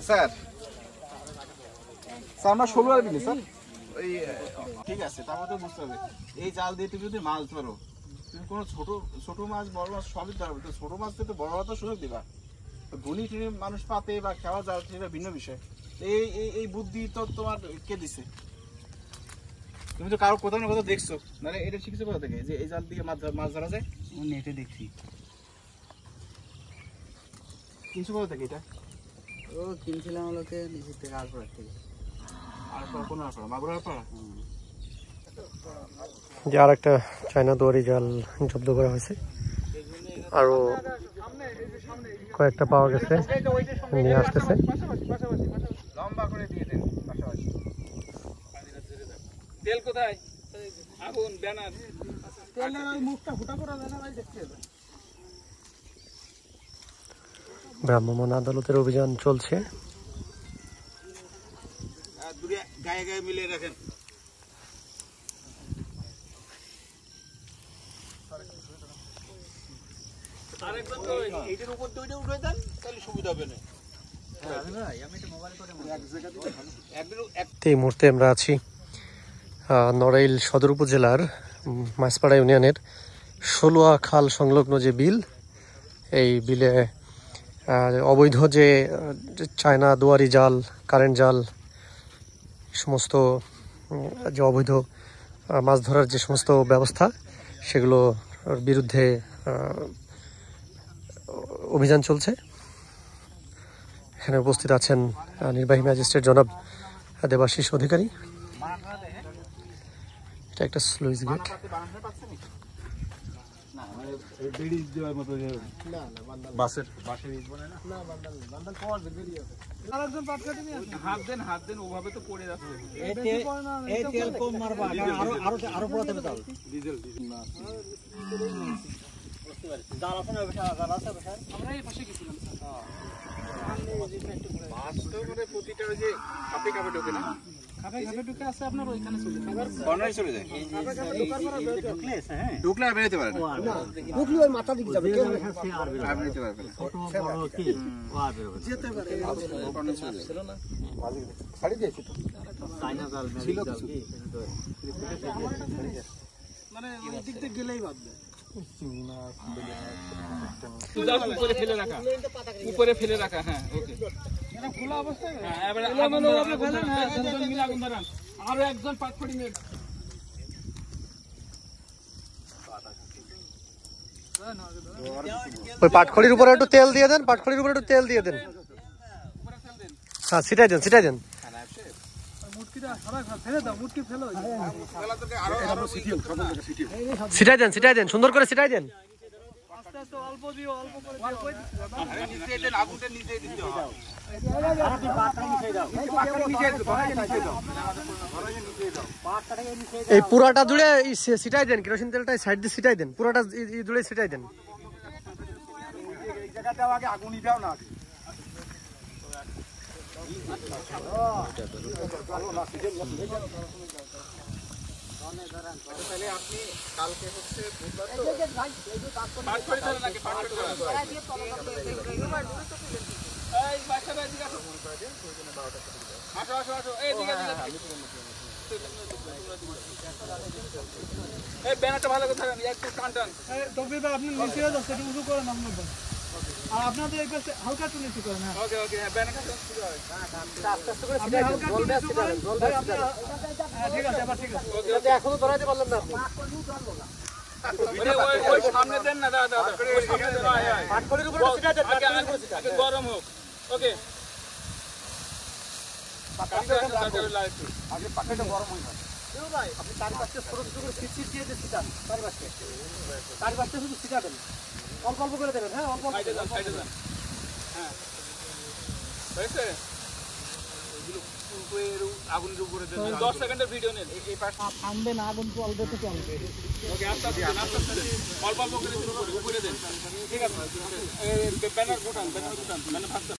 sir sir আমরা 16 আর বিলি sir ওই ঠিক আছে তারপর তো বুঝতে হবে এই জাল দিয়ে তুমি যদি মাছ ধরো তুমি কোনো ছোট মাছ বড় মাছ সবই ধরবে তো ছোট মাছ তো বড় মাছ সুযোগ দিবা ধনী টনি মানুষ পাতে বা খাওয়া যায় সেটা ভিন্ন বিষয় এই এই বুদ্ধি তো তোমার কে দিছে তুমি তো কারো কোথাও না কোথাও দেখছো মানে এটা শিখছো কোথা থেকে যে এই জাল দিয়ে মাছ ধরা যায় নেটে দেখছি কিনছো কোথা থেকে এটা ও কিনছিলাম লোকে নিজের থেকে আলপাড়া থেকে আলপাড়া কোন আলপাড়া মাগুরা আলপাড়া যে আর একটা চায়না দুয়ারি জাল জব্দ করা হয়েছে আরো কয়েকটা পাওয়া গেছে নিয়ে আসতেছে লম্বা করে দিয়ে দেন পাশাপাশি তেল কোথায় আগুন ব্যানার তেলের ওই মুখটা ফুটা করে দেন ভাই দেখতে হবে ভ্রাম্যমাণ আদালতের অভিযান চলছে দূরে গায়ে গায়ে মিলিয়ে রাখেন আরেকবার তো এইটার উপর দুইটা উঠে দেন তাহলে সুবিধা হবে না এই মুহূর্তে আমরা আছি নড়াইল সদর উপজেলার মাছপাড়া ইউনিয়নের ষোলোয়া খাল সংলগ্ন যে বিল এই বিলে অবৈধ যে চায়না দুয়ারি জাল কারেন্ট জাল সমস্ত যে অবৈধ মাছ ধরার যে সমস্ত ব্যবস্থা সেগুলোর বিরুদ্ধে অভিযান চলছে এখানে উপস্থিত আছেন নির্বাহী ম্যাজিস্ট্রেট জনাব দেবাশিস অধিকারী এটা একটা স্লুইস গেট হাত দেন ওভাবে তো পড়ে যাচ্ছে তেল কম মারবা আরো পুরাতে দাও ডিজেল জাল আছে না জাল আছে স্যার আমরা এই পাশে গেছিলাম মাছ তো মানে প্রতিটা ওই যে কাপে কাপে ঢোকে না খাবে ঢুকে আছে আপনার ওইখানে চলে বর্ণাই চলে যায় ঢুকলে হ্যাঁ ঢুকলে আর বেরোতে পারে না ঢুকলে ওই মাথা দিকে যাবে কেউ আর বেরোতে পারবে না ছোট বড় কি ও আর বেরোবে যেতে পারে বর্ণাই চলে যায় ছিল না ছাড়ি দিয়েছি তো চায়না জাল ছিল কিছু মানে ওই দিক থেকে গেলেই বাদবে উপরে ফেলে রাখা হ্যাঁ ওকে এটা খোলা অবস্থায় এবারে ফেলেন হ্যাঁ দুজন মিলে আগুন ধরান আরো একজন পাটপটি মিনিট ওই পাটখড়ির উপরে একটু তেল দিয়ে দেন পাটখড়ির উপরে একটু তেল দিয়ে দেন হ্যাঁ ছিটাই দেন ছিটাই দেন সুন্দর করে ছিটাই দেন এই পুরাটা জুড়ে ছিটাই দেন কেরোসিন তেলটা সাইড দিয়ে ছিটাই দেন পুরাটা জুড়ে ছিটাই দেন আগুনই দাও না তাহলে আপনি কালকে হচ্ছে ব্যানারটা ভালো কথা একটু টান টান আপনি নিচে যাচ্ছে একটু উঁচু করেন আপনার আর আপনাদের এই পাশে হালকা একটু নিচু করেন হ্যাঁ ওকে ওকে হ্যাঁ ব্যানারটা শুরু হয় আস্তে আস্তে করে সিধা হালকা একটু নিচু করেন ঠিক আছে আবার ঠিক আছে এখনো ধরাইতে পারলেন না আপনি ওই সামনে দেন না দাদা ওই সামনে দেন পাটখড়ির উপরে সিধা দেন আগে গরম হোক ওকে আগে পাখাটা গরম হয়ে যায় ভাই আপনি চারপাশে ছোট ছোট করে সিট দিয়ে দিয়ে সিধা চারপাশে শুধু সিধা দেন অল্প অল্প করে দেবেন হ্যাঁ অল্প সাইডে দেন হ্যাঁ হয়েছে আগুনের উপরে দেন 10 সেকেন্ডের ভিডিও নেন এই পাশ থামবে না আগুন তো অল্প একটু চলবে ওকে আস্তে আস্তে অল্প অল্প করে উপরে দেন ঠিক আছে এই ব্যানার গোটান ব্যানার